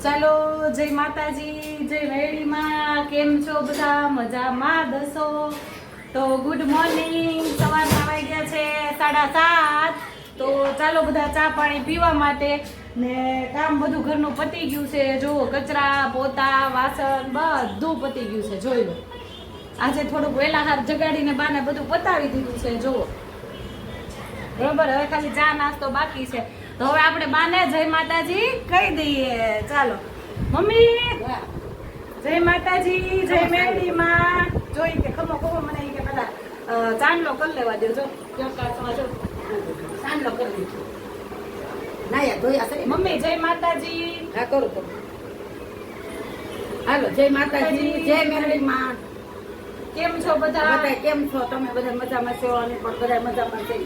ચાલો જય માતાજી, જય વેડીમાં. કેમ છો બધા? મજામાં દસો? તો ગુડ મોર્નિંગ. સવારના વાગ્યા છે 7:30. તો ચાલો બધા ચા પાણી પીવા માટે ને કામ બધું ઘરનું પતી ગયું છે. જુઓ, કચરા પોતા વાસણ બધું પતી ગયું છે. જોઈ લો, આજે થોડુંક વહેલા હાર જગાડીને બાને બધું પતાવી દીધું છે. જુઓ બરોબર. હવે ખાલી ચા નાસ્તો બાકી છે. તો હવે આપણે બાને જય માતાજી કહી દઈએ. ચાલો મમ્મી, જય માતાજી, જય મેરડીમાં. જોઈ કે ખમો ખમો મને કે પેલા ચાંદલો કરી લેવા દેજો. ચાંદલો કરી દીધો. નાયા ધોયા છે મમ્મી જય માતાજી. હા કરું તો હાલો. જય માતાજી, જય મેરડીમાં. કેમ છો બધા? બધા કેમ છો? તમે બધા મજામાં છો? અને પણ બધા મજામાં છે.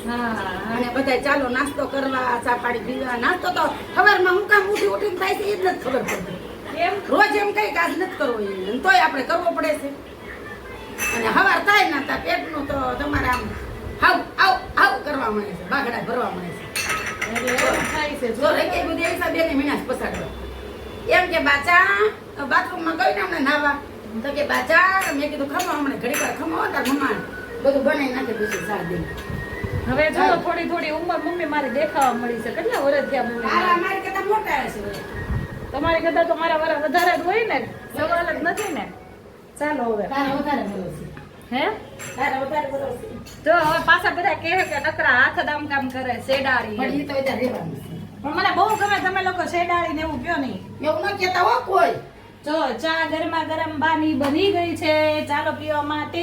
હા, અને બધા ચાલો નાસ્તો કરવા, ચા પાણી પીવા. નાસ્તો તો સવારમાં હું કામ ઉઠી ઉઠીને થાય છે એ જ નથી ખબર પડતી. કેમ રોજ એમ કઈ કાજ નથી કરવો એ તોય આપણે કરવો પડે છે. અને સવાર થાય ના તા પેટનું તો તમારે આમ હાવ આવ આવ કરવા મળે છે, બાગડા ભરવા મળે છે. એટલે એવું થાય છે. જો રેકે બધી એસા બેને મીનાસ પસાડવા એમ કે બાચા બાથરૂમમાં ગઈ ને હમણાં નાવા તો કે બાચા મેં કીધું ખમો હમણાં ઘડી વાર ખમો તાર મમ્મા બધું બનાવી નાખે પછી સા દે. હવે જો થોડી થોડી ઉંમર મમ્મી મારી દેખાવા મળી છે. કેટલા વર્ષ થયા મમ્મી? મારી કરતા મોટા હશે. તમારી કરતા તો મારા વરા વધારે જ હોય ને, સવાલ જ નથી ને. ચાલો હવે તારા વધારે બોલો છે. હે તારા વધારે બોલો છે. જો હવે પાછા બધા કહે કે નકરા હાથ દામ કામ કરે શેડાળી. પણ એ તો બધા રહેવાનું છે. પણ મને બહુ ગમે તમે લોકો શેડાળી ને એવું કયો નહીં. એવું ન કહેતા હો કોઈ. જો ચા ગરમા ગરમ બાની બની ગઈ છે. ચાલો પીવા માટે.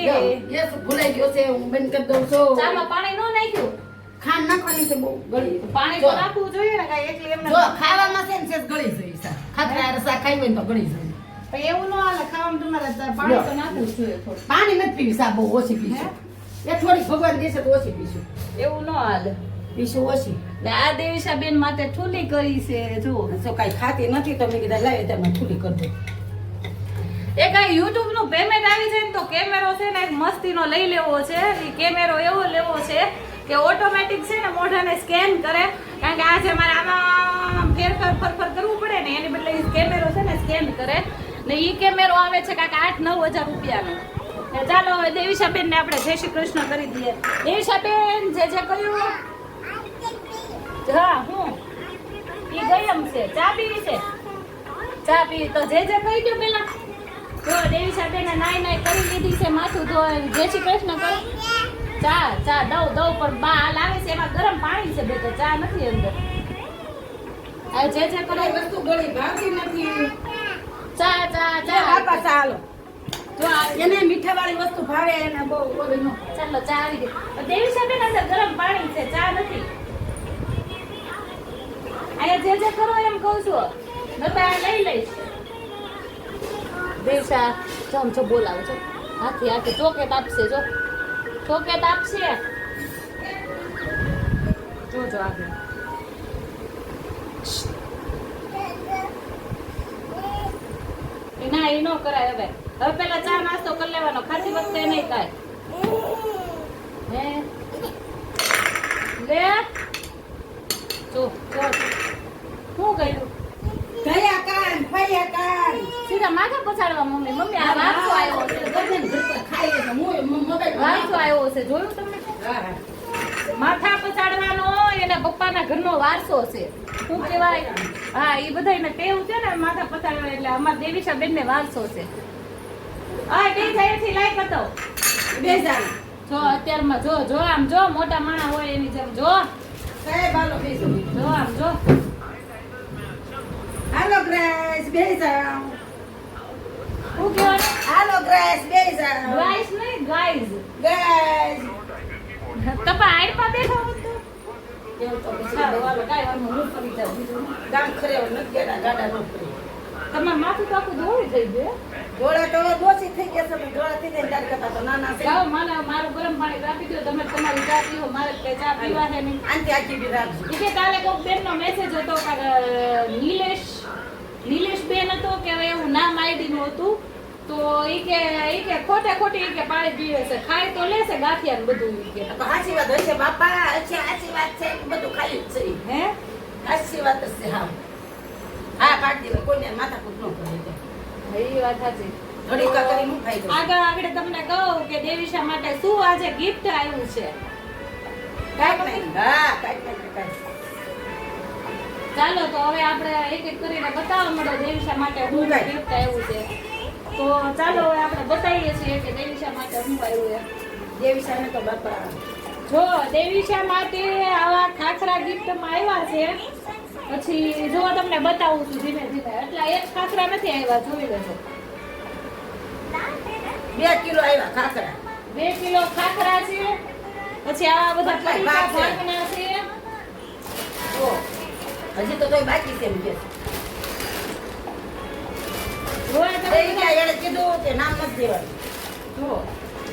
યસ ભૂલાઈ ગયો છે. હું બંધ કરી દઉં છું. ચામાં પાણી ન નાખ્યું? ખાંડ નાખવાની છે બહુ ગળી. પાણી તો નાખવું જોઈએ ને, કાંઈ એકલી એમને. જો ખાવામાં છે ને સેજ ગળી જાય છે. ખાખરા રસા ખાઈ હોય ને તો ગળી જાય. પણ એવું ન હાલે. ખાવામાં તમારે પાણી તો નાખવું જ જોઈએ થોડું. પાણી નથી પીવી સા બહુ ઓછી પીશું. એ થોડી ભગવાન દેશે તો ઓછી પીશું. એવું ન હાલે. પીશું ઓછી. ને આ દેવીશા બેન માટે ઠુલી કરી છે. જો જો કાંઈ ખાતી નથી તો મેં કીધા લાવી તમે ઠુલી કરી દો. એક આ YouTube નું પેમેન્ટ આવી જાય ને તો કેમેરો છે ને એક મસ્તીનો લઈ લેવો છે. એ કેમેરો એવો લેવો છે કે ઓટોમેટિક છે ને મોઢાને સ્કેન કરે. કારણ કે આજે મારે આમાં ફેરફાર ફરફર કરવું પડે ને, એની બદલે કેમેરો છે ને સ્કેન કરે. ને એ કેમેરો આવે છે કાંઈક 8-9 હજાર રૂપિયાનો. ચાલો હવે દેવીશાબેન ને આપણે જય શ્રી કૃષ્ણ કરી દઈએ. દેવીશાબેન જે કહ્યું હા હું ઈ ગઈ એમ છે. ચા પીવી છે? ચા પી તો જે કહી દો પેલા. જો દેવીશાબેન નાઈ કરી લીધી છે, માથું ધોઈ જય શ્રી કૃષ્ણ કરો. ચા દઉં પણ બા હાલ આવે છે એમાં ગરમ પાણી છે. બે તો ચા નથી અંદર. આ જે કરો વસ્તુ ગળી ભાવતી નથી. ચા બાપા ચાલો. જો એને મીઠા વાળી વસ્તુ ભાવે એને બહુ ઓલી નો. ચાલો ચા આવી ગઈ. દેવીશાબેન અંદર ગરમ પાણી છે, ચા નથી. અહીંયા જે કરો એમ કહું છું. નતા લઈ લઈશ. દેવીશા જો બોલાવે છે. હાથી ચોકેટ આપશે. જો ચોકેટ આપશે. જોજો આગળ. ના એ નો કરાય. હવે પેલા ચા નાસ્તો કરી લેવાનો. ખાતી વખતે નહીં કાંઈ. હે લે જો શું કર્યું? ગયા કાન ફયા કાન સીધા માથા પછાડવા. મમ્મી આ વારસો આવ્યો છે. ગરદન ભરતા ખાઈ લે છે. મોબાઈલ વારસો આવ્યો છે. જોયું તમે? હા માથા પછાડવાનો એના પપ્પાના ઘરનો વારસો છે. શું કહેવાય? હા, એ બધાને ટેવ છે ને માથા પછાડવા. એટલે અમાર દેવીશાબેન ને વારસો છે. આ બે જાયથી લાઈક હતો બે જાણ જો અત્યારમાં. જો આમ જો મોટા માણા હોય એની જેમ જો. સાહેબ હાલો બેસો. જો આમ જો. હાલો ગ્રેસ બે જાઓ. શું કહેવાનું? હાલો ગ્રેસ બે જાઓ. ગાઈસ નહીં ગાઈસ. ગ્રેસ તપા આઈડમાં બેઠો હતો. એવું તો સારું હાલો કાંઈ વાંધો નહીં. હું ફરી જાઉં. બીજું ગામ ખરે નથી ગયા ગાડા નો ફરે. તમારું માથું તો આખું ધોળું થઈ ગયું. ગોળા તો દોષી થઈ ગયા છે. ગોળા થઈ જાય ત્યારે કરતા તો નાના છે. જાઓ મારું ગરમ પાણી આપી દો. તમે તમારી ચા પીવો. મારે કઈ ચા પીવા છે નહીં. આંટી આખી બી રાખજો. ઈ કે કાલે કોક બેનનો મેસેજ હતો કે નીલેશ બેન હતો કે એવું નામ આઈડીનું હતું. તો ઈ કે ખોટી ઈ કે પાણી પીવે છે. ખાય તો લેશે ગાંઠિયા ને બધું. ઈ કે તો સાચી વાત હશે બાપા. સાચી વાત છે. બધું ખાલી જ છે. હે સાચી વાત જ છે. હા હા પાડી દેવાય. કઈ માથાકૂટ ન કરે એ વાત સાચી. ઘડીક કરી નું ફાયદો આગળ તમને કહું કે દેવીશા માટે શું આજે ગિફ્ટ આવ્યું છે. કાંઈક નહીં હા કાંઈક ચાલો તો હવે આપણે એક એક કરીને બતાવવા મળો દેવીશા માટે શું ગિફ્ટ આવ્યું છે. તો ચાલો હવે આપણે બતાવીએ છીએ કે દેવીશા માટે શું આવ્યું છે. દેવીશાને તો બાપા જો દેવીશા માટે આવા ખાખરા ગિફ્ટમાં આવ્યા છે. પછી જો તમને બતાવું છું ધીમે ધીમે. એટલા એક ખાખરા નથી આવ્યા, જોઈ લેજો. 2 કિલો આવ્યા ખાખરા 2 કિલો ખાખરા છે. પછી આવા બધા પડીકા ભાગના છે. ઓ હજી તો તોય બાકી છે એમ કે જોવા તમે એને કીધું કે નામ નથી દેવાનું.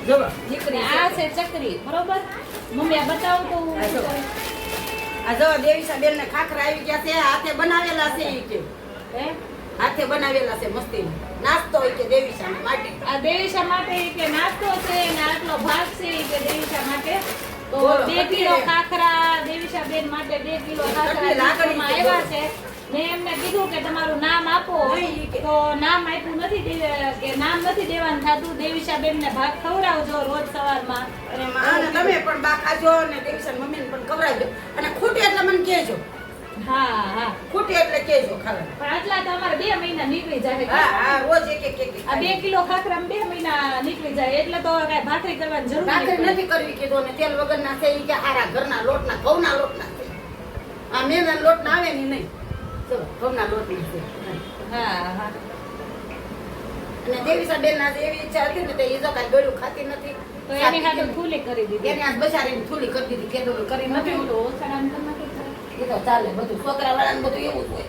જો દીકરી આ છે ચકરી, બરોબર. મમ્મી આ બતાવો તો હું આ જો. આ જો દેવીશા બેન ને ખાખરા આવી ગયા છે, હાથે બનાવેલા છે ઈ કે હે હાથે બનાવેલા છે મસ્તી નાસ્તો ઈ કે દેવીશા માટે. આ દેવીશા માટે કે નાસ્તો છે ને આટલો ભાગ છે કે દેવીશા માટે. તો બોલો, 2 કિલો ખાખરા દેવીશા બેન માટે 2 કિલો ખાખરા કેટલી લાકડી ગિફ્ટમાં છે, આવ્યા છે. મેં એમને કીધું કે તમારું નામ આપો, નહીં, કે- તો નામ આપ્યું નથી કે નામ નથી દેવાનું થતું. દેવીશા બેન ને ભાગ ખવડાવજો રોજ સવારમાં. અને માને તમે પણ બા ખાજો ને દેવીશા મમ્મીને પણ ખવડાવજો અને ખૂટે એટલે મને કહેજો. હા હા ખૂટે એટલે કહેજો ખાવા. પણ આટલા તો અમારે 2 મહિના નીકળી જાય. હા હા રોજ એક આ 2 કિલો ખાખરા 2 મહિના નીકળી જાય એટલે તો કઈ ભાખરી કરવાની જરૂર ભાખરી નથી. નથી કરવી કીધું ને તેલ વગરના છે ઈ કે હારા ઘરના લોટના ઘઉંના લોટના છે. આ મેંદાના લોટના આવે ને ઈ નહીં. ચલો ઘઉંના લોટના છે. હા હા અને દેવીશા બેન ના એવી ઈચ્છા હતી ને તે ઈ જો કાંઈ ગળ્યું ખાતી નથી. તો એની હાથે ફૂલી કરી દીધી. એની આ બચારીને થૂલી કરી દીધી કેદું કરી નથી નથી. તો ઓછા નામ તો નથી કરે. એ તો ચાલે બધું છોકરા વાળાને બધું એવું જ હોય.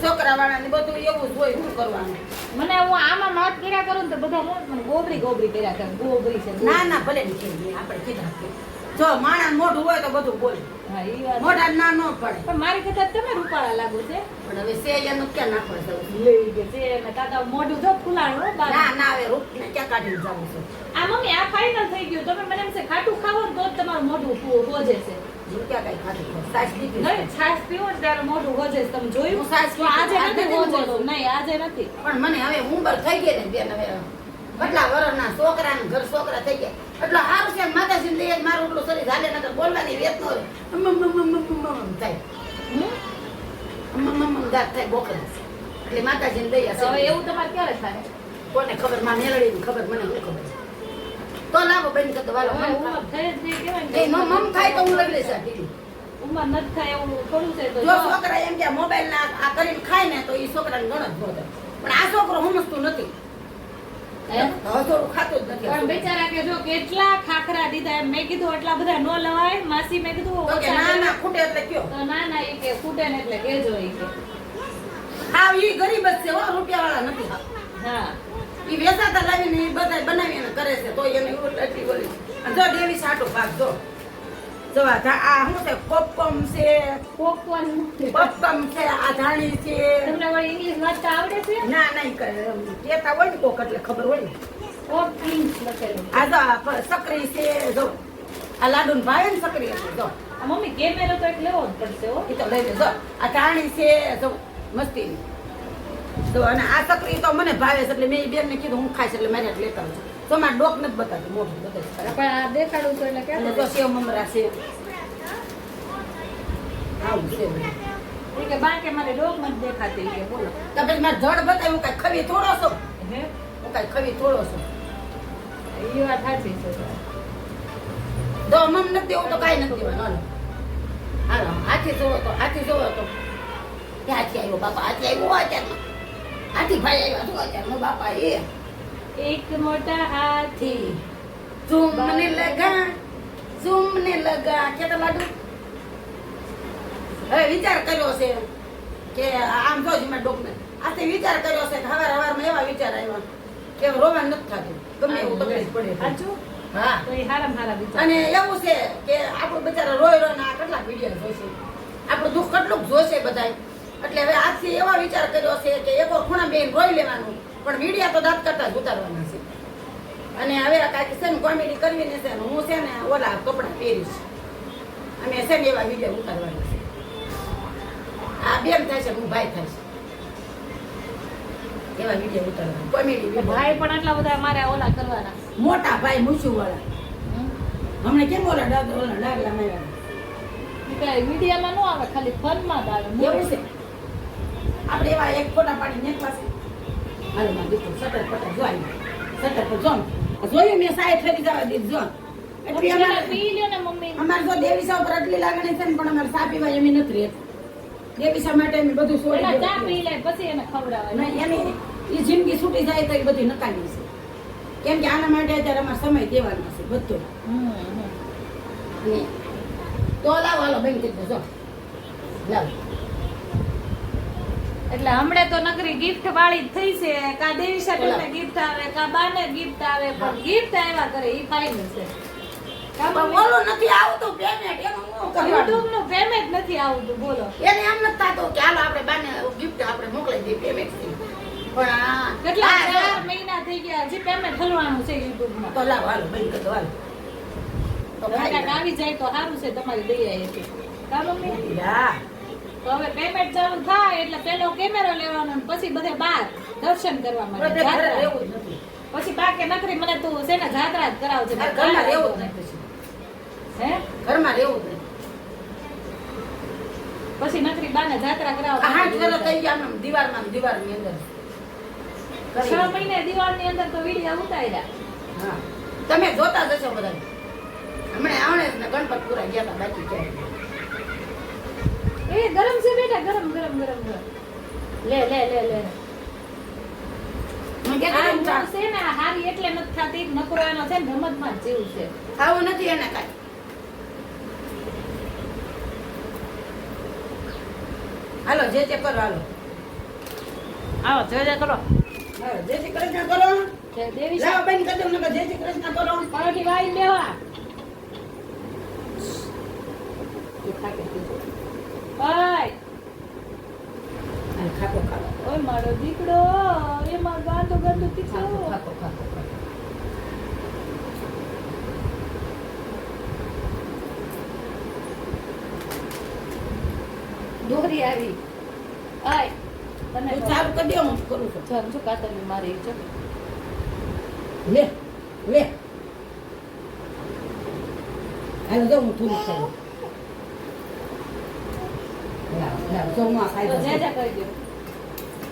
છોકરા વાળાને બધું એવું જ હોય શું કરવાનું. મને હું આમાં માત કર્યા કરું ને તો બધા મને ગોબરી ગોબરી કર્યા કરે. ગોબરી છે ના ના ભલે ની કહીએ આપણે કીધા કે જો માણસ મોઢું હોય તો બધું બોલે. હા ઈ વાત. મોઢા ના ન પડે. પણ મારી કરતા તમે રૂપાળા લાગો છે. પણ હવે સે એનું ક્યાં નાખવા જવું? લઈ ગયો છે ને તાતા મોઢું જો ફૂલાણું હો બાર. ના ના હવે રૂપ ને ક્યાં કાઢીને જવું છે? આ મમ્મી આ ફાઇનલ થઈ ગયું. તમે મને એમ છે ખાટું ખાવો ને તો જ તમારું મોઢું હોજે છે. હું ક્યાં કઈ ખાતી ખાઉં? સાસ દીધી છે. નહીં છાશ પીવો ને ત્યારે મોઢું હોજે છે. તમે જોયું? હું છાશ તો આજે પીતી, નથી આજે નથી હોજેલું. નહીં આજે નથી. પણ મને હવે ઉંમર થઈ ગઈ ને બેન હવે કેટલા વર્ષના છોકરા ને ઘર છોકરા થઈ ગયા એટલે સારું છે માતાજીને દઈએ મારું એટલું શરીર હાલે નકર બોલવાની વેત નો થાય ગાત થાય બોકરા એટલે માતાજીને દઈએ તો હવે એવું તમારે ક્યારે થાય? કોને ખબર માં મેળડી ખબર મને શું ખબર તો લાવો બેન કતો વાલો હવે ઉંમર થઈ જ નહીં કહેવાય ને. એ મમ થાય તો હું લઈ લઈશ આ ટીવી. ઉંમર નથી થાય એવું થોડું છે તો જો જો. છોકરા એમ કે મોબાઈલ ના આ કરીને ખાય ને તો એ છોકરાને ગણત બોલે પણ આ છોકરો સમજતું નથી. હે? હવે થોડું ખાતું જ નથી. પણ બેચારા કે જો કેટલા ખાખરા દીધા એમ. મેં કીધું એટલા બધા ન લવાય. માસી મેં કીધું તો કે ઓછા ના લેવાય. ના ખૂટે એટલે કયો તો ના ના એ કે ફૂટે ને એટલે કેજો એ કે. હા ઈ ગરીબ જ છે હો રૂપિયા વાળા નથી હા હા ઈ વેચાતા લાવીને ઈ બધા બનાવીને કરે છે તો એને એટલી બોલી જો દેવી સાટો ભાગ જો આ શું છે પોપકોર્ન છે પોપકોર્ન પોપકોર્ન છે આ ધાણી છે તમને વળી ઇંગ્લિશ વાંચતા આવડે છે? ના ના ઈ કેતા હોય ને કોક એટલે ખબર હોય ને પોપકિન્સ લખેલું. આ જો આ સકરી છે જો આ લાડુ ને ભાવે ને સકરી હતી જો આ મમ્મી કેમેરો તો એક લેવો જ પડશે હો. ઈ તો લઈ લેજો આ ધાણી છે જો મસ્તીની તો અને આ સકરી તો મને ભાવે છે એટલે મેં ઈ બેન ને કીધું હું ખાઈશ એટલે મારે લેતા આવું તો મારે ડોક નથી બતાવતી મોઢું બતાવે પણ આ દેખાડું તો એટલે અને કેમ? તો સેવ મમરા છે આવું છે બધું. એ કે બા કે મારે ડોક નથી દેખાતી કે બોલો. તો પછી મારે જડ બતાવ્યું કાંઈ ખવી થોડો છો હે? હું કાંઈ ખવી થોડો છો એ વાત સાચી છે. જો મમ નથી દેવું તો કાંઈ નથી દેવાનું હાલો હાથી જોવો તો ક્યાં હાથી આવ્યો બાપા હાથી આવ્યો અત્યારમાં હાથી ભાઈ આવ્યા શું અત્યારમાં બાપા એ એક મોટા હાથી ઝૂમને લગા કેતા લાડુ હવે વિચાર કર્યો છે કે આમ જો મેં ડોકને આતે વિચાર કર્યો છે કે હવારમાં એવા વિચાર આવ્યા કે રોવા નથી થતું ગમે એવું તકલીફ પડે સાચું? હા તો એ હારામાં હારા વિચાર. અને એવું છે કે આપણું બચારા રોય રોય આ કેટલા વિડીયો જોશે આપણું દુઃખ કેટલું જોશે બધાય એટલે હવે આજથી એવા વિચાર કર્યો છે કે એક ખૂણા બેન રોઈ લેવાનું પણ મીડિયા તો દાંત કરતા જ ઉતારવાના છે અને હવે કાંઈક છે ને કોમેડી કરવી ને છે ને હું છે ને ઓલા કપડાં પહેરીશ અમે છે ને એવા વિડીયો ઉતારવાના છે આ બેન થાય છે હું ભાઈ થાય છે એવા વિડીયો ઉતારવા કોમેડી ભાઈ પણ આટલા બધા મારે ઓલા કરવાના મોટા ભાઈ મૂછું વાળા હમણાં કેમ ઓલા ડાગલા માર્યા મીડિયામાં ન આવે ખાલી ફનમાં જ આવે એવું છે આપણે એવા એક ફોટા પાડી ને પાસે હાલો માં દીકરો સટર પટર જોઈ સટર પર જોન જોયું મેં સાહેબ ફેરી જવા દીધ જોન એટલે અમારે પી લ્યો ને મમ્મી અમારે જો દેવીસા ઉપર આટલી લાગણી છે ને પણ અમારે સા પીવા એમ નથી રહેતું દેવીસા માટે અમે બધું છોડી પેલા ચા પી લે પછી એને ખવડાવે નહીં એની એ જિંદગી છૂટી જાય તો એ બધી નકામી છે કેમ કે આના માટે અત્યારે અમારે સમય દેવાનો છે બધો તો લાવો હાલો બેન કીધું જો લાવો એટલે હમણે તો નકરી ગિફ્ટ વાળી જ થઈ છે કા દેવીશા તમને ગિફ્ટ આવે કા બાને ગિફ્ટ આવે પણ ગિફ્ટ આવ્યા કરે ઈ ફાઇનલ છે પણ બોલો નથી આવતું પેમેન્ટ એનું શું કરવાનું YouTube નું પેમેન્ટ નથી આવતું બોલો એને એમ નથી થતું કે હાલો આપણે બાને ગિફ્ટ આપણે મોકલી દઈએ પેમેન્ટ પણ આ કેટલા 4 મહિના થઈ ગયા હજી પેમેન્ટ હલવાનું છે YouTube માં તો લાવો હાલો બેન કીધું હાલો તો કાંઈક આવી જાય તો સારું છે તમારી દયા એથી કા મમ્મી હા તો હવે પેમેન્ટ ચાલુ થાય એટલે પેલો કેમેરો લેવાનો ને પછી બધે બહાર દર્શન કરવા માટે બધે ઘરે જાત્રા. રહેવું જ નથી પછી બાકી નકરી મને તું છે ને જાત્રા જ કરાવજે આ ઘરમાં રહેવું જ નથી હે ઘરમાં રહેવું જ નથી પછી નકરી બાને જાત્રા કરાવ આ હાથ ઘરે થઈ ગયા આમ દીવારની અંદર 6 મહિને દિવાળની અંદર તો વિડિયો ઉતાર્યા હા તમે જોતા જશો બધા હમણાં આવણે ને ગણપતપુરા ગયા હતા બાકી ક્યાંય એ ગરમ છે બેટા ગરમ ગરમ ગરમ ગરમ લે લે લે લે મેં આ કીધું હું છે ને આ હારી એટલે નથી થાતી નકરો એનો છે ને રમતમાં જ જેવું છે ખાવું નથી એને કાંઈ હાલો જે તે કરો હાલો આવો જોજે કરો હાલો જય શ્રી કૃષ્ણ કરો જય દેવી લાવો બેન કરી દઉં નકર જય શ્રી કૃષ્ણ કરો પાવઠી વાઈ લેવા એ ખાકે પીજો ઓય હાલ ખાકો ખાકો ઓય મારો દીકડો એમાં ગાંડો ગાંડો તીખો ખાકો ખાકો ખાકો દોરી આવી આય તને તું ચાલુ કરી દે હું કરું છું ચાલ જો કાતરની મારી જો લે લે હાલો જો હું થોડું ખાઈ લાવ લાવ જો હું આ ખાઈ તો જે દઉં જે કહી દો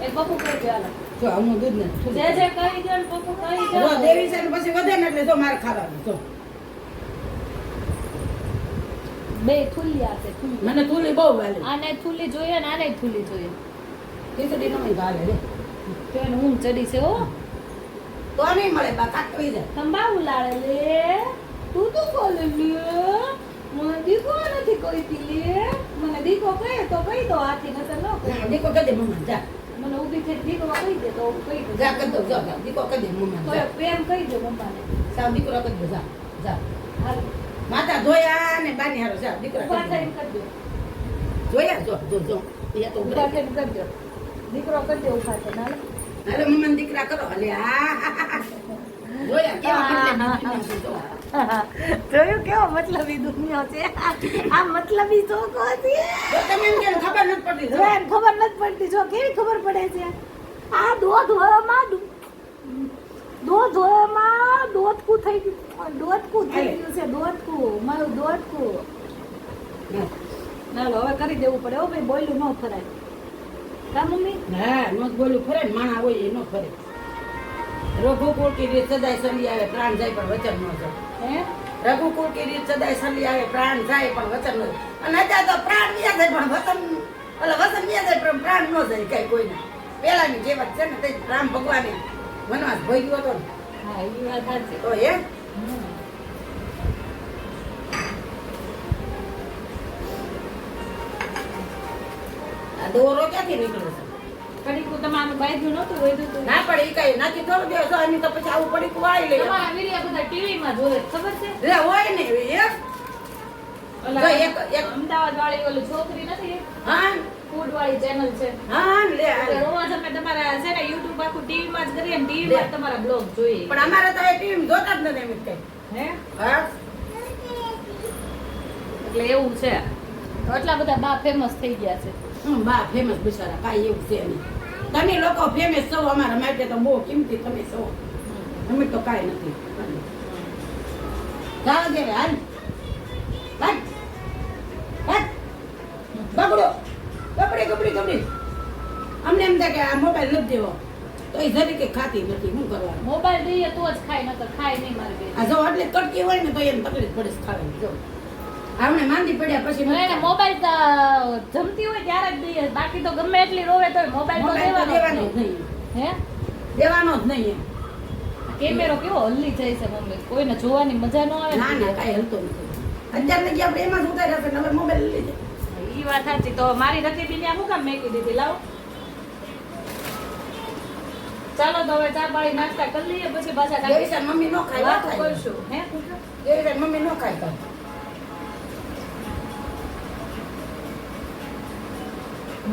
એક પપ્પુ કહી દો હાલો જો હું દૂધ ને જે જે કહી દો ને પપ્પુ કહી દો જો દેવી છે ને પછી વધે ને એટલે જો મારે ખાવાનું જો બે થુલિયા છે થુલિયા મને તુલી બહુ વાલે આને થુલી જોઈએ ને આને થુલી જોઈએ ખીચડી નો ભાલે રે તો એને ઊંઘ ચડી છે હો તો નહીં મળે બા કાટવી જાય તંબાકુ લાડે લે તું તો બોલે લે મને દીકો નથી કહીતી લે મને દીકો કહે તો કહી દો આથી નતર ન કહે દીકો કહી દે મમ્મા જા મને ઊભી થઈ દીકો કહી દે તો કહી દો જા કરી દો જા દીકો કહી દે મમ્મા તો જા પ્રેમ કહી દો મમ્માને સાવ દીકરો કરી દો જા જા હાલ માતા ધોયા ને બાની હારો જા દીકરા ઉભા કરી થઈને દો. કરી દો જોયા જો જો જો એ તો ઉભા થઈને કરી દો દીકરો કરી દો ઉભા થઈને હાલ અરે મમ્મા દીકરા કરો અલે આ જોયા કેવા મતલબ જો જોયું કેવો મતલબી દુનિયા છે આ મતલબી છોકરો છે તો તમે એમ કેમ ખબર નથી પડતી જો જોઈને ખબર નથી પડતી જો કેવી ખબર પડે છે આ દોધ હોવામાં દોધકું થઈ ગયું દોધકું થઈ ગયું છે દોધકું મારું દોધકું ના હવે કરી દેવું પડે હો ભાઈ બોલ્યું ન ફરાય કા મમ્મી હા નો બોલું ફરે ને માણા હોય એ નો ફરે રઘુકુળ કી રીત સદાય સલી આવે પ્રાણ જાય પણ વચન ન જાય હે રઘુકુળ કી રીત સદાય સલી આવે પ્રાણ જાય પણ વચન ન જાય અને અત્યારે તો પ્રાણ વ્યા જાય પણ વચન વચન વ્યા જાય પણ પ્રાણ ન જાય કઈ કોઈને પેલાની જેવત છે ને તે રામ ભગવાને વનવાસ ભોગ્યો હતો ને હા એ વાત સાચી તો એ આ દોરો ક્યાંથી નીકળે છે કડીકું તમારું બાયધું નહોતું વધ્યું તું ના પડે ઈ કઈ નાખી થોડું દેવો એની તો પછી આવું પડી કુવાઈ લે તમારા વિડિયો બધા ટીવીમાં જોવે ખબર છે લે હોય ને એક ઓલા જો એક અમદાવાદ વાળી ઓલી છોકરી નથી હા ફૂડ વાળી ચેનલ છે હા લે એટલે રોજ અમે તમારા છે ને યુટ્યુબ આખું ટીવીમાં જ કરીએ ને ટીવીમાં જ તમારા બ્લોગ જોઈએ પણ અમારે તો એ ટીવી જોતા જ નથી એમ કઈ હે હા એટલે એવું છે તો એટલા બધા બા ફેમસ થઈ ગયા છે બા ફેમસ બિચારા કાંઈ એવું છે નહીં. તમે લોકો ફેમસ છો અમારા માટે તો બહુ કિંમતી તમે છો. અમે તો કાંઈ નથી. જાઓ દે હાલ હાલ હાલ બગડો ગબડી અમને એમ થાય કે આ મોબાઈલ નથી દેવો તો એ જરી કે ખાતી નથી. શું કરવાનું? મોબાઈલ દઈએ તો જ ખાય, નકર ખાય નહીં મારી બેન. આ જો એટલે કટકી હોય ને તો એને તકલીફ પડે છે ખાવાની. જો આપણે માંદી પડ્યા પછી હવે એને મોબાઈલ તો જમતી હોય ત્યારે જ દઈએ, બાકી તો ગમે એટલી રોવે તો મોબાઈલ તો દેવાનો દેવાનો જ નહીં. હે દેવાનો જ નહીં. કેમેરો કેવો હલ્લી જાય છે મમ્મી, કોઈને જોવાની મજા ન આવે. ના ના કાંઈ હલતો નથી. અત્યાર લગી આપણે એમાં જ ઉતાર્યા છે. હવે મોબાઈલ લઈ જાય. ઈ વાત સાચી. તો મારી રકીબીને આ શું કામ મેકી દીધી? લાવો ચાલો તો હવે ચા પાણી નાસ્તા કરી લઈએ, પછી પાછા દેવીસા મમ્મી નો ખાય વાતો વાત કરશું. કરશું. હે દેવીસા મમ્મી નો ખાય કાંઈ.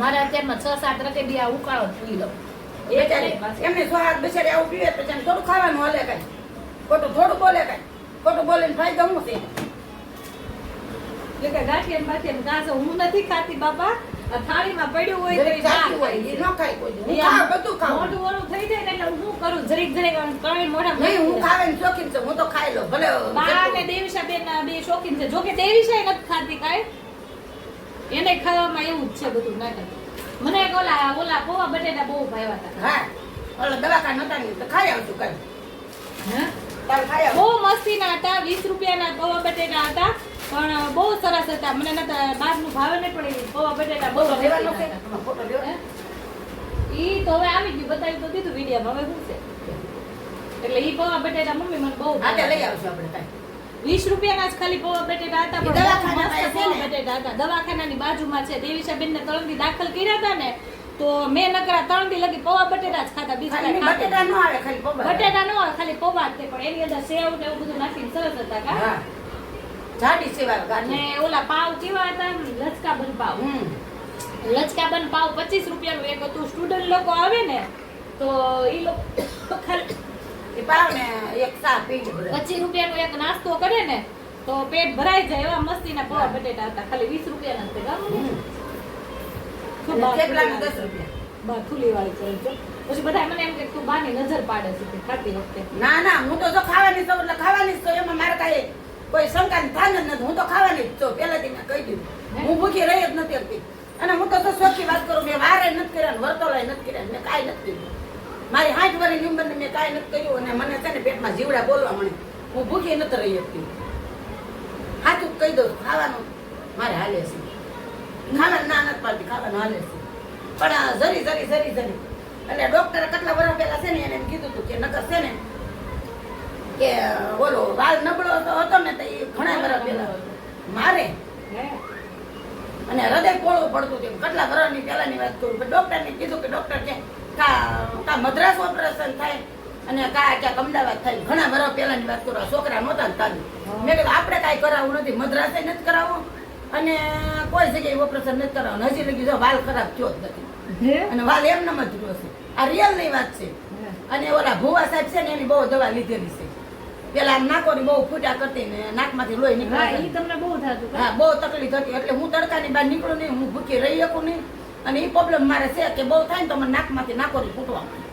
મારે અત્યારમાં 6-7 રકીબી આ ઉકાળો જ પી લઉં. એમને સ્વાદ બિચારી આવું પીવે પછી એને થોડું ખાવાનું હલે કાંઈ. ખોટું થોડું બોલે કાંઈ. ખોટું બોલે ને ફાયદો શું છે? એટલે કે ગાંઠિયા ને બાઠિયા ને કાંસો હું નથી ખાતી બાપા. આ થાળીમાં પડ્યું હોય તો જરીક ઈ ના સાચી હોય, ખાય. ઈ ન ખાય કોઈ દી. હું ઈ ખાવ, આમ બધું ખાવ. મોઢું ઓલું થઈ જાય ને એટલે હું શું કરું? જરીક કણી મોઢા નહીં, હું ખાવાની શોખીન છું. હું તો ખાઈ લઉં. ભલે બા ને દેવીશા બેન બે શોખીન છે. જોકે દેવીશા નથી ખાતી કાંઈ, એને ખાવામાં એવું જ છે બધું નાટક. મને એક ઓલા પૌવા બટેટા બહુ ભાવ્યા હતા. હા, ઓલો દવાખાને નતા ને તો ખાઈ આવશું કાંઈ. હે? તારે ખાઈ બહુ આવશું. મસ્તીના હતા. 20 રૂપિયાના પૌવા બટેટા હતા, પણ બહુ સરસ હતા. મને નતા બહારનું ભાવે નહીં, પણ એ પૌવા બટેટા બહુ ફોટો લેવાનો છે? મસ્તીના હતા. તમારે ફોટો લેવાનો? ઈ તો હવે આવી ગયું, બતાવી તો દીધું વિડીયોમાં. હવે શું છે? એટલે ઈ પૌવા બટેટા મમ્મી મને બહુ આજે લઈ ભાવ્યા. આવશું આપણે કાંઈ. 20 રૂપિયાના જ ખાલી પૌવા બટેટા હતા, ઈ પણ દવાખાના મસ્ત પાસે છે પૌવા ને? બટેટા હતા. દવાખાનાની બાજુમાં છે. દેવીશાબેન ને તળંદી દાખલ કર્યા હતા ને, તો મેં નકરા તળંદી લગી પૌવા બટેટા જ ખાતા, બીજા ખાલી કાંઈ ખાતા બટેટા ન આવે, ખાલી પૌવા. બટેટા નો હોય, ખાલી પૌવા જ તે, પણ એની અંદર સેવ ને એવું બધું નાખીને સરસ હતા કા. હા. જાડી સેવા અને ગાંઠી. ઓલા પાવ કેવા હતા? લચકાબન પાવ. લચકાબન પાવ 25 રૂપિયાનું એક હતું. સ્ટુડન્ટ લોકો આવે ને તો ઈ લોકો ખાલી એ પાવ ને એક ચા પી લે બધા. 25 રૂપિયાનો એક નાસ્તો કરે ને તો પેટ ભરાઈ જાય એવા મસ્તીના પૌવા બટેટા હતા. ખાલી 20 રૂપિયાના જ હતા. અને થેપલાના 10 રૂપિયા. બા થૂલી વાળી કરે છે. પછી બધા મને એમ કે તું બાની નજર પાડે છે ખાતી વખતે. ના ના, હું તો જો ખાવાની છું એટલે ખાવાની જ છું. એમાં મારે કાંઈ કોઈ શંકાની થાન જ નથી. હું તો ખાવાની જ છું. પહેલાથી મેં કહી દીધું. હું ભૂખી રહી જ નથી શકતી. અને હું તો સ્વચ્છી વાત કરું. મેં વારે નથી કર્યા ને વર્તોલાય નથી કર્યા. મેં કાંઈ નથી કર્યું. મારી 60 વર્ષની ઉંમરને મેં કાંઈ નથી કર્યું. અને મને છે ને પેટમાં જીવડા બોલવા મળે. હું ભૂખી નથી રહી શકતી. સાચું કહી દઉં, ખાવાનું મારે હાલે છે. ખાવાનું ના નથી પાડતી, ખાવાનું હાલે છે. પણ જરી એટલે ડોક્ટરે કેટલા વર્ષ પહેલા છે ને એને એમ કીધું હતું કે નકર છે ને કે ઓલો વાલ નબળો હતો ને તો એ ઘણા વર્ષ પહેલા મારે હે? અને હૃદય પોળવું પડતું હતું. કેટલા વર્ષની પહેલાની વાત કરું. ડોક્ટરને કીધું કે ડોક્ટર કે કા મદ્રાસ ઓપરેશન થાય અને ક્યાંક અમદાવાદ થાય. ઘણા વર્ષ પહેલાની વાત કરું. છોકરા નહોતા ને તાલી. મેં કીધું આપણે કાંઈ કરાવવું નથી, મદ્રાસે નથી કરાવવું અને કોઈ જગ્યાએ ઓપરેશન નથી કરાવવાનું. હજી લગી જો વાલ ખરાબ થયો જ નથી. અને વાલ એમનેમ જ રહ્યો છે. આ રિયલ ની વાત છે. અને ઓલા ભુવા સાહેબ છે ને એની બહુ દવા લીધેલી છે. પેલા આમ નાકોની બહુ ફૂટા કરતી ને નાકમાંથી લોહી હા, નીકળે. ઈ તમને બહુ થતું કા? હા, બહુ તકલીફ હતી. એટલે હું તડકાની બહાર નીકળું નહીં, હું ભૂખી રહી શકું નહીં. અને એ પ્રોબ્લેમ મારે છે કે બહુ થાય ને તો મને નાકમાંથી નાકોરી ફૂટવા માંડે.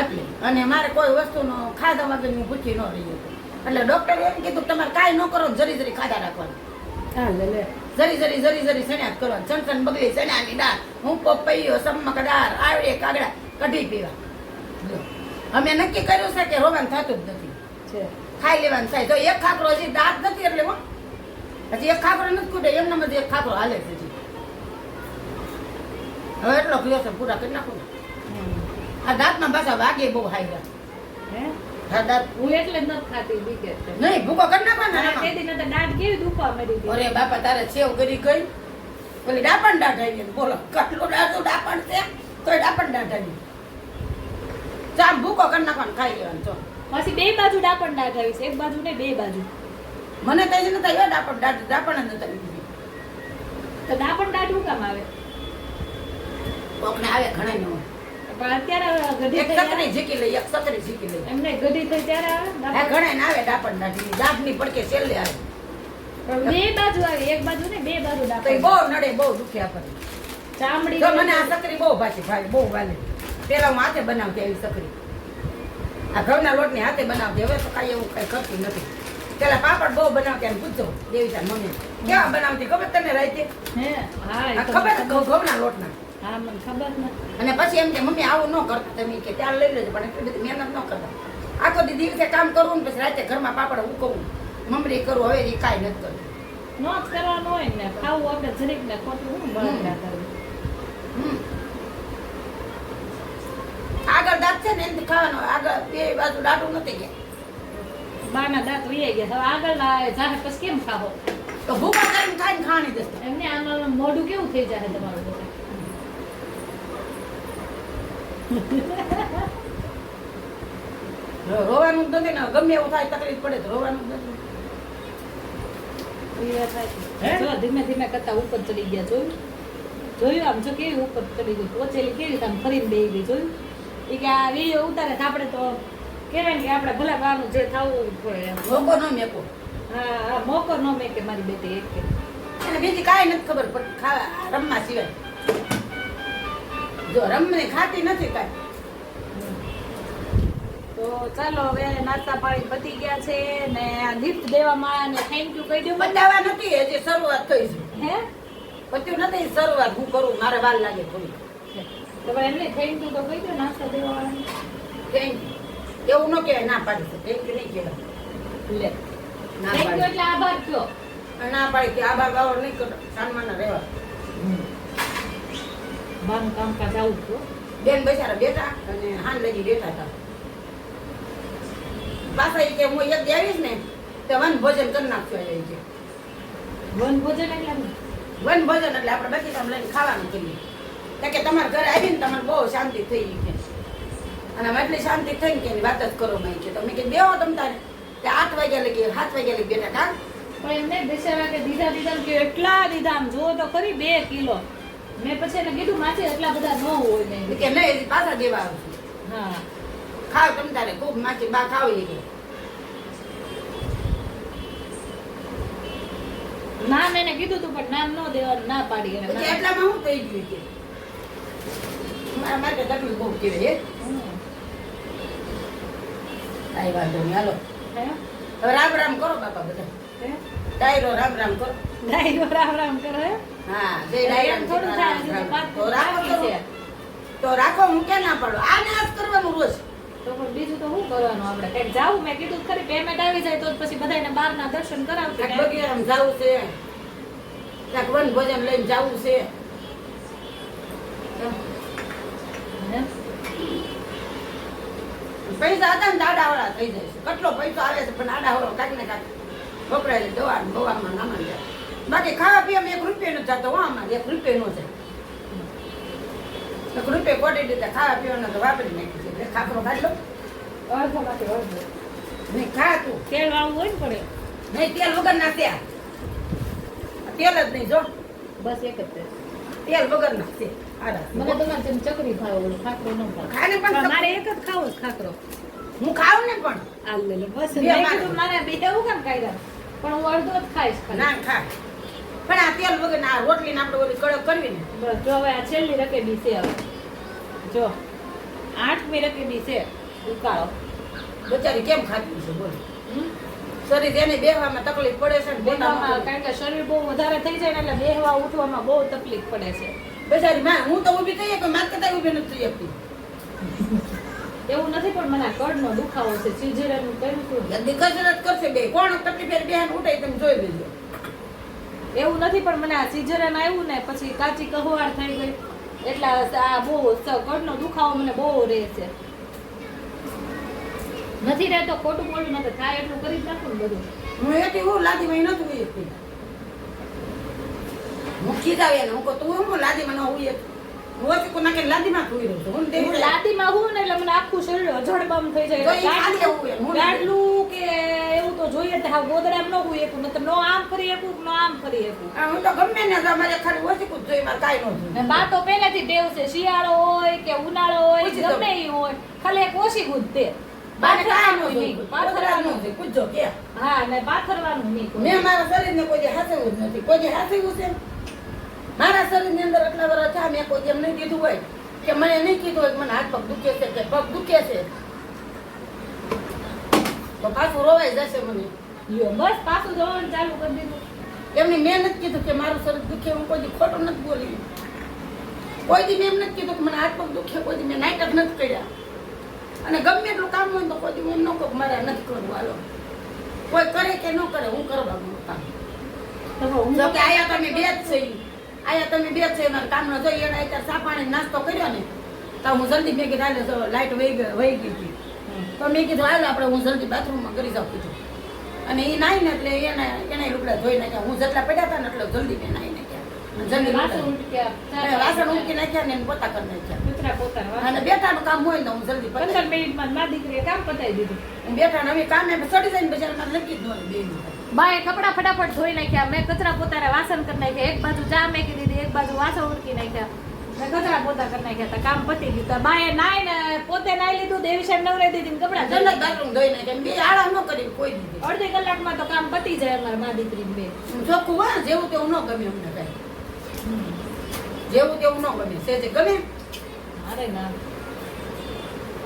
એટલે અને મારે કોઈ વસ્તુનો ખાધા વગર હું ભૂખી ન રહી શકું. એટલે ડોક્ટરે એમ કીધું તમારે કાંઈ ન કરો, જરી ખાધા રાખવાનું. હા લે જરી સણ્યા જ કરવાનું. સણ બગલી સણ્યાની દાળ, હું પપૈયો, સમક દાળ, આવડે કાગડા કઢી પીવા. અમે નક્કી કર્યું છે કે રોવાનું થતું જ નથી. છે. ખાઈ લેવાનું થાય. તો એક ખાખરો હજી દાંત નથી એટલે હજી એક ખાખરો નથી ખૂટે. એમનામ જ એક ખાખરો હાલે છે હજી. હવે એટલો કયો છે પૂરા કરી નાખું ને. આ દાંતમાં પાછા વાગે બહુ હાઈ ગયા. હે? હા, દાંત હું એટલે જ નથી ખાતી બીકે છે. નહીં ભૂકો કરી નાખવાના મારા આમાં. તે દી નતા દાંત કેવી દુખવા મળી હતી. અરે બાપા તારે સેવ કરી ગઈ ઓલી ડાપણ દાંત આવી ગઈ. બોલો કેટલું દાંતું ડાપણ છે તોય ડાપણ દાંત આવી. ચા ભૂકો કરી નાખવાનું, ખાઈ લેવાનું. ચો પછી બે બાજુ ડાપણ દાંત આવી છે, એક બાજુ ને બે બાજુ. મને તો જ નતા આવ્યા ડાપણ દાંત. ડાપણ જ નતા લીધી. તો ડાપણ દાંત શું કામ આવે? કોકને આવે ઘણા ન હોય. પણ અત્યારે ગઢી એક થઈ સકરી ઝીકી લઈ, એક સકરી ઝીકી લઈ. એમને ગઢી થઈ ત્યારે આવે આ ડાપણ. ઘણા ને આવે ડાપણ દાંત. દાંતની પડકે છેલ્લે આવે. પણ બે બાજુ આવે, એક બાજુ ને બે બાજુ તો એ ડાપણ. બહુ નડે, બહુ દુખ્યા કરે. ચામડી જો મને આ સકરી બહુ ભાષી ભાઈ બહુ વાલે પેલા હું હાથે બનાવતી આવી સકરી આ ઘઉંના લોટની હાથે બનાવતી હવે તો કાંઈ એવું કાંઈ કરતી નથી પેલા પાપડ બહુ બનાવતી અને પૂછજો દેવીતા મમ્મી કેવા બનાવતી ખબર તને રાતે હે હા આ ખબર ઘઉંના લોટના હા મને ખબર નથી અને પછી એમ કે મમ્મી આવું ન કરતા તમે કે ત્યાં લઈ લેજો પણ એટલી બધી મહેનત ન કરતા આખો દી દિવસે કામ કરવું ને પછી રાતે ઘરમાં પાપડ ઉકવવું મમરી કરવું હવે એ કાંઈ નથી કરવું નો જ કરવાનું હોય ને ખાવું આપણે જરીક ને ખોટું હું બળતરા કરવું આગળ દાંત છે ને એમથી ખાવાનું આગળ બે બાજુ દાંતું નથી ગયા બાના દાંત વહી ગયા હવે આગળ ના જાહે પછી કેમ ખાવો તો ભૂખા કરીને ખાઈને ખાણી દેશે એમને આમાં મોઢું કેવું થઈ જાય તમારું બધું રોવાનું જ નથી ને ગમે એવું થાય તકલીફ પડે તો રોવાનું જ નથી જો ધીમે ધીમે કરતા ઉપર ચડી ગયા જોયું આમ જો કેવી ઉપર ચડી ગઈ પોચેલી કેવી આમ ફરીને બેહી ગઈ જોયું એ કે આ વિડીયો ઉતારે તો આપણે તો કહેવાય ને કે આપણે ભલે ગાવાનું જે થવું પડે એમ મોકો ન મેકો હા મોકો ન મેકે મારી બેટી એક કે એને બીજી કાંઈ નથી ખબર પડતી ખાવા રમવા સિવાય જો રમને ખાતી નથી કાંઈ તો ચાલો હવે નાસ્તા પાણી પતી ગયા છે ને આ ગિફ્ટ દેવામાં અને થેન્ક યુ કહી દઉં બતાવવા નથી હજી શરૂઆત થઈ છે હે પત્યું નથી શરૂઆત હું કરું મારે વાર લાગે થોડી તો ભાઈ એમને થેન્ક યુ તો કહી દો નાસ્તા દેવાવાળાને થેન્ક યુ એવું ન કહેવાય ના પાડી છે થેન્ક યુ નહીં કહેવાય લે ના થેન્ક યુ પાડી એટલે આભાર કયો ના પાડી કે આભાર બાવર નહીં કરો સાનમાના રહેવા બાનું કામકાજ આવું છું બેન બચારા બેઠા અને હાન લગી બેઠા હતા પાછા ઈ કે હું એક દી આવીશ ને તો વન ભોજન કરી નાખશું એ કે વન ભોજન એટલે શું? વન ભોજન એટલે આપણે બાકી કામ લઈને ખાવાનું કરીએ તો કે તમારા ઘરે આવીને તમારે બહુ શાંતિ થઈ ગઈ કે અને અમે એટલી શાંતિ થઈ ને કે એની વાત જ કરો મેં કે તમે કે બેહો તમ તારે તે 8 વાગ્યા લગી 7 વાગ્યા લગી બેઠા કા પણ એમને બેસાડવા કે દીધા કે એટલા દીધા આમ જુઓ તો ખરી 2 કિલો મેં પછી એને કીધું માથે એટલા બધા ન હોય ને કે નહીં હજી પાછા દેવા આવશે હા ખાવ તમ તારે ખૂબ માછી બા ખાવી કે નામ એને કીધું તું પણ નામ ન દેવાનું ના પાડી એને પછી એટલામાં હું થઈ ગયું કે મારા માટે તકલીફ બહુ કેવી હે કાંઈ વાંધો નહીં હાલો હે? હવે રામ રામ કરો બાપા બધા હે? ડાયરો રામ રામ કરો ડાયરો રામ રામ કરે હે? હા જય ડાયરા એમ થોડું થાય હજી તો પાંચ તો રાખો બાકી છે. તો રાખો હું ક્યાં ના પાડું આને આજ કરવાનું રોજ તો પણ બીજું તો શું કરવાનું આપણે કંઈક જાવું મેં કીધું ખરી પેમેન્ટ આવી જાય તો જ પછી બધાને બહારના દર્શન કરાવતી કાંઈક બગીચામાં જાવું છે કાંઈક વન ભોજન લઈને જાવું છે હે? પૈસા હતા ને આડાવાળા થઈ જાય છે કેટલો પૈસો આવે છે પણ આડાવાળો કાંઈક ને કાંઈક વપરાય દવા બવામાં નામાં જાય બાકી ખાવા પીવામાં 1 રૂપિયો નથી જતો આમાં 1 રૂપિયો નો જાય 1 રૂપિયો કોટી દીધા ખાવા પીવાના તો વાપરી નાખી છે ખાખરો ખાઈ લો અડધો બાકી અડધો નહીં ખા તું તેલ વાળું હોય ને પડે નહીં તેલ વગર ના ત્યાં તેલ જ નહીં જો બસ એક જ તે. તેલ વગર ના છે આડા મને તમારે જેમ ચકરી ખાવ ઓલું ખાખરો ન ખાવ ખાને પણ પણ મારે એક જ ખાવો છે ખાખરો હું ખાઉં ને પણ આ લે લે બસ બે મેં મારે. કીધું મારે બે એવું કેમ કાઢ્યા પણ હું અડધો જ ખાઈશ ખાલી. ના ખા પણ આ તેલ વગર ના રોટલી ને આપણે ઓલી કડક કરવી ને બસ જો હવે આ છેલ્લી રકેબી છે હવે જો 8મી રકેબી છે ઉકાળો બચારી કેમ ખાતી છે બોલ હમ? શરીર એને બેહવામાં તકલીફ પડે છે ને બેહવામાં પોતામાં કારણ કે શરીર બહુ વધારે થઈ જાય ને એટલે બેહવા ઉઠવામાં બહુ તકલીફ પડે છે બચારી માં હું તો ઊભી થઈ કે માર કરતા ઊભી નથી થઈ શકતી એવું નથી પણ મને આ કડનો દુખાવો છે સિઝેરિયનનું કર્યું હતું જલ્દી કસરત કરશે બે કોણ તકલીફ બેહાન ઉઠે તમે જોઈ લેજો એવું નથી પણ મને આ સિઝેરિયન આવ્યું ને પછી કાચી કહુવાડ થઈ ગઈ એટલે આ બહુ કડનો દુખાવો મને બહુ રહે છે નથી રહેતો ખોટું મોડું નથી થાય એટલું કરી જ નાખું ને બધું હું એથી હું લાદી માં નથી ઉઈ શકતી હું ખીજાવે ને હું કહું તું હું લાદી માં ન ઉઈ શકતી હું ઓછી કો નાખે લાદી માં ઉઈ રહું છું હું હું દેવી લાદીમાં હું ને એટલે મને આખું શરીર અજડબમ થઈ તો જાય એ ખાલી એવું હોય. હું ગાડલું કે એવું તો જોઈએ જ હા ગોદડામ ન હોય એકું નતર નો આમ ફરી એકું નો આમ ફરી એકું હું તો ગમે ને મારે ખાલી ઓછી કું જોઈ મારે કાંઈ ન ને જોયું બા તો પહેલેથી ટેવ છે શિયાળો હોય કે ઉનાળો હોય પૂછી ગમે ઈ હોય ખાલી એક ઓછી ગુદ દે બાને કાંઈ ન પાથરવાનું નહીં, જોયું પાથરવાનું પાથરવાનું નથી પૂછજો કે હા ને પાથરવાનું નહીં કોઈ. મેં મારા શરીરને કોઈ દી હાથેવું જ નથી કોઈ દી હાથેવું છે મારા શરીરની અંદર એટલા વર્ષ છે મેં કોઈ એમ નહીં કીધું હોય કે મને નહીં કીધું હોય કે મને હાથ પગ દુખે છે કે પગ દુખે છે તો પાછું રોવાઈ જશે મને લ્યો બસ પાછું જવાનું ચાલુ કરી દીધું. એમની મેં નથી કીધું કે મારું શરીર દુખે હું કોઈ દી ખોટું નથી બોલી કોઈ દી મેં એમ નથી કીધું કે મને હાથ પગ દુખે કોઈ દી મેં નાટક નથી કર્યા અને ગમે એટલું કામ હોય તો કોઈ દી એમ ન કહું મારે નથી કરવું હાલો કોઈ કરે કે ન કરે હું કરવાનું કામ તો હું જો કે આયા તમે બે જ છે આયા તમે બે જ છે મારા કામનો જોઈ એને અત્યારે ચા પાણી નાસ્તો કર્યો ને તો હું જલ્દી મેં કીધું હાલે લાઈટ વહી ગઈ હતી તો મેં કીધું હાલ આપણે હું જલ્દી બાથરૂમમાં કરી જાઉં કીધું અને એ નાઈ ને એટલે એને લુગડા ધોઈ નાખ્યા હું જેટલા પડ્યા હતા ને એટલે જલ્દી મેં નાઈ નાખ્યા જલ્દી વાસણ ઉટક્યા, વાસણ ઉટકી નાખ્યા ને એને પોતા કરી નાખ્યા કૂતરા પોતાના વાસણ. અને બેઠાનું કામ હોય ને હું જલ્દી 15 મિનિટમાં મારી દીકરીએ કામ પતાવી દીધું. હું બેઠા ને હવે કામે ચડી જાય ને બજાર માં લખી જ દોડે બે બાએ કપડા ફટાફટ ધોઈ નાખ્યા, મેં કચરા પોતાના વાસણ કરી નાખ્યા, એક બાજુ ચા મેકી દીધી, એક બાજુ વાસણ ઉટકી નાખ્યા, મેં કચરા પોતા કરી નાખ્યા, તો કામ પતી ગયું. તો બાએ નાઈ ને પોતે નાઈ લીધું, દેવી સાહેબ નવરાઈ દીધી ને કપડા ધોઈ જન્નત નાખ્યા. બાથરૂમ ધોઈ નાખ્યા બે આળા ન કરી કોઈ દીધી અડધી કલાકમાં તો કામ પતી જાય અમારા મા દીકરી બે. ચોખ્ખું હોય જેવું તેવું ન ગમે અમને કઈ જેવું તેવું ન ગમે સેજે ગમે મારે ના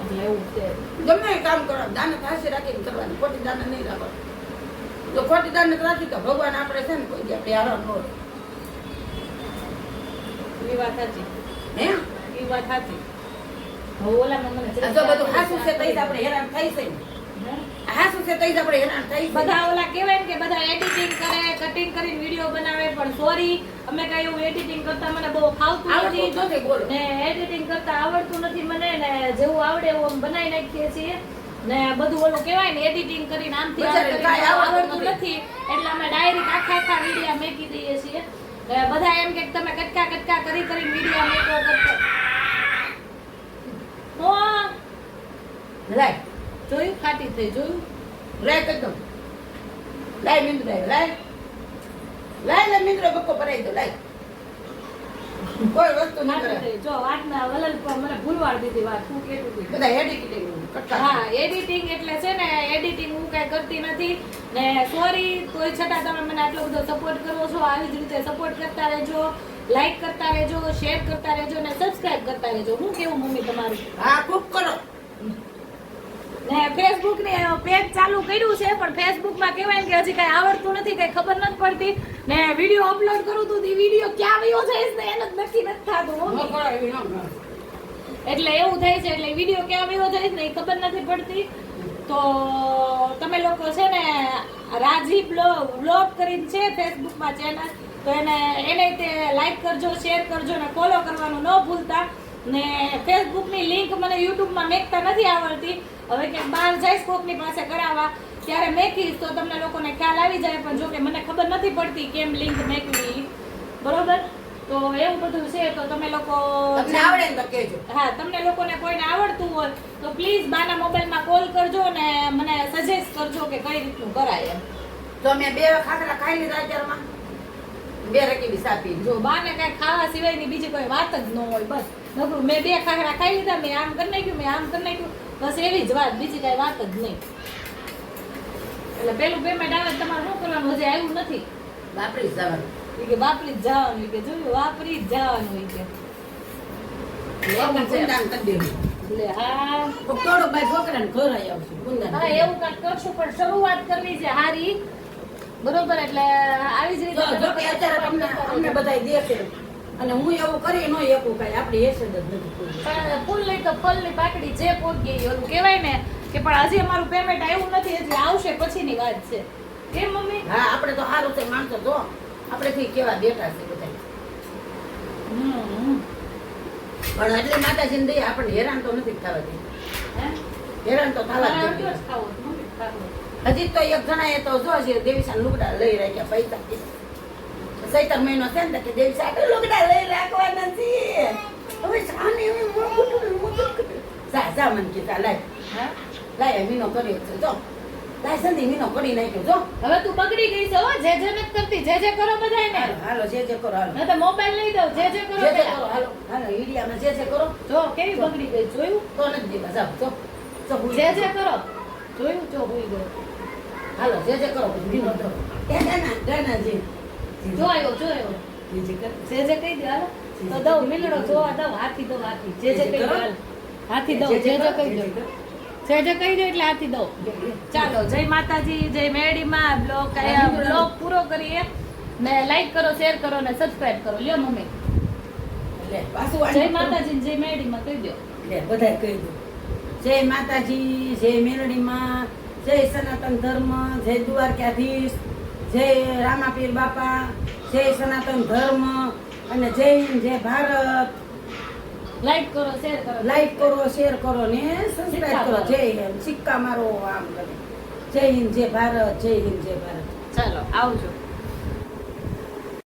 એટલે એવું છે. ગમે એ કામ કરો દાનત હાશે રાખીને કરવાની ખોટી દાનત નહીં રાખવાની જો ખોટી દાનત રાખી તો ભગવાન આપણે છે ને કોઈ દી આપણે આરામ ન રહે એ વાત સાચી, હે એ વાત સાચી. હવે ઓલામાં મને આ જો બધું હાસું છે તઈ જ આપણે હેરાન થઈ છે હે? હાસું છે તઈ જ આપણે હેરાન થઈ છે બધા ઓલા કહેવાય ને કે બધા એડિટિંગ કરે, કટિંગ કરીને વિડીયો બનાવે, પણ સોરી અમે કઈ એવું એડિટિંગ કરતા મને બહુ ફાવતું આવડતું નથી નથી બોલો ને એડિટિંગ કરતા આવડતું નથી મને ને જેવું આવડે એવું અમે બનાવી નાખીએ છીએ ને બધું ઓલું કહેવાય ને એડિટિંગ કરીને આમથી આમ બિચારાને કરીને કાંઈ આવડતું આવડતું નથી એટલે અમે ડાયરેક્ટ આખા વિડીયો મેકી દઈએ છીએ. બધા એમ કે તમે કટકા કટકા કરી કરીને વિડીયો મેકો કરતા હો લાય જોયું ખાટી થઈ જોયું. લાય કદમ લાય મિંદુ લાય લાય લાય મિંદુ બક્કો ભરાઈ દો લાય કોઈ વસ્તુ ન કરે ખાટી થઈ. જો વાતના વલલ પર મને ભૂલવાડ દીધી વાત હું કેતું હતી. બધા એડિટિંગ કટકા હા એડિટિંગ એટલે છે ને એડિટિંગ હું કઈ કરતી નથી ને સોરી તોય છતાં તમે મને આટલો બધો સપોર્ટ કરો છો, આવી જ રીતે સપોર્ટ કરતા રહેજો, લાઈક કરતા રહેજો, શેર કરતા રહેજો ને સબસ્ક્રાઇબ કરતા રહેજો. હું કેવું મમ્મી તમારું હા ખૂબ કરો ને ફેસબુક ને પેજ ચાલુ કર્યું છે પણ ફેસબુક માં કહેવાય ને કે હજી કઈ આવડતું નથી, કઈ ખબર નથી પડતી ને વિડીયો અપલોડ કરું તો વિડીયો ક્યાં વયો જાય છે એને જ નક્કી નથી થતું ન મમ્મી. કરો એવી ન કરો. એટલે એવું થાય છે એટલે વિડીયો ક્યાં વયો જાય છે ને એ ખબર નથી પડતી. તો તમે લોકો છે ને રાજી બ્લોગ કરીને છે ફેસબુકમાં ચેનલ, તો એને તે લાઈક કરજો, શેર કરજો ને ફોલો કરવાનું ન ભૂલતા. ને ફેસબુકની લિંક મને યુટ્યુબમાં મેકતા નથી આવડતી, હવે ક્યાંક બહાર જઈશ કોકની પાસે કરાવવા ત્યારે મેકીશ તો તમને લોકોને ખ્યાલ આવી જાય, પણ જો કે મને ખબર નથી પડતી કેમ લિંક મેકવી, બરોબર? તો એવું બધું છે. તો તમે લોકો તમને આવડે ને તો કહેજો હા તમને લોકોને કોઈને આવડતું હોય તો પ્લીઝ બાના મોબાઈલમાં કોલ કરજો ને મને સજેસ્ટ કરજો કે કઈ રીતનું કરાય એમ. તો મેં બે ખાખરા ખાઈ લીધા અત્યારમાં બે રકીબી સાપી જો બાને કઈ ખાવા સિવાયની બીજી કોઈ વાત જ ન હોય, બસ નકરું મેં બે ખાખરા ખાઈ લીધા, મેં આમ કરી નાખ્યું, મેં આમ કરી નાખ્યું, બસ એવી જ વાત, બીજી કઈ વાત જ નહીં. એટલે પેલું પેમેન્ટ આવે તમારે શું કરવાનું, હજી આવ્યું નથી. વાપરી જ જવાનું ઈ કે વાપરી જ જવાનું, ઈ કે જોયું વાપરી જ જવાનું, ઈ કે ગુંદાન કરી દેવું એટલે હા થોડોક ભાઈ છોકરાને ખવડાવી આવશું ગુંદાન હા એવું કાંઈક કરશું પણ શરૂઆત કરવી છે હારી, બરોબર? એટલે આવી જ રીતે જો કે અત્યારે તમને અમને બધાય દેશે અને હું એવું કરી ન એકું કઈ આપણી હેસદ જ નથી કોઈ. પણ ફૂલ નહીં તો ફળની પાકડી જે પોગી ઓલું કહેવાય ને કે પણ હજી અમારું પેમેન્ટ આવ્યું નથી, હજી આવશે પછીની વાત છે. કેમ મમ્મી? હા આપણે તો સારું છે માણસો જો આપણે થી કેવા બેઠા છે બધા પણ એટલે માતાજીને દઈએ આપણને હેરાન તો નથી થવા દે, હે? હેરાન તો થવા મારે જ અડધો જ નથી. ખાવો છે, મમ્મી ખાવો. હજી તો એક જણાએ તો જો છે દેવીસા લુગડા લઈ રાખ્યા પૈસા સૈતર મહિનો છે ને કે દેવીસા લુગડા લઈ રાખવાના છે હવે સાને જા મને કીધા લાય હા? લાય મીનો કર્યો છે જો લાય સંધી મીનો કરી નાખ્યો જો હવે તું બગડી ગઈ છે હો, જે જે નથી કરતી, જે જે કરો બધાયને. હાલો હાલો જે કરો હાલો નહીં તો મોબાઈલ લઈ દઉં, જે જે કરો જે પેલા. કરો હાલો હાલો ઈડિયામાં જે કરો જો કેવી બગડી ગઈ, જોયું? તો નથી દેવા જાઓ જો જો હુઈ જે જાઓ. જે કરો જોયું? જો હોઈ ગયો. હાલો જે કરો મીનો કરો એ ગાના ગાના જે જો આવ્યો, જો આવ્યો. જે કહી દો હાલો. તો દઉં મિલડો જોવા દઉં હાથી દઉં હાથી જે કહી દો હાલો. હાથી દઉં જે કહી દો જે કહી દો એટલે હાથી દઉં. ચાલો જય માતાજી જય મેરડીમાં બ્લોગ પૂરો કરીએ ને લાઈક કરો શેર કરો ને સબસ્ક્રાઇબ કરો લ્યો મમ્મી. લે પાછું જય માતાજી જય મેરડીમાં કહી દો. લે બધાય કહી દો. જય માતાજી જય મેરડીમાં જય સનાતન ધર્મ જય દ્વારકાધીશ જય રામાપીર બાપા જય સનાતન ધર્મ અને જય હિન્દ જય ભારત. લાઈક કરો શેર કરો લાઈક કરો શેર કરો ને સબસ્ક્રાઇબ કરો. જય હિન્દ સિક્કા મારો આમ કરે. જય હિન્દ જય ભારત જય હિન્દ જય ભારત. ચાલો આવજો.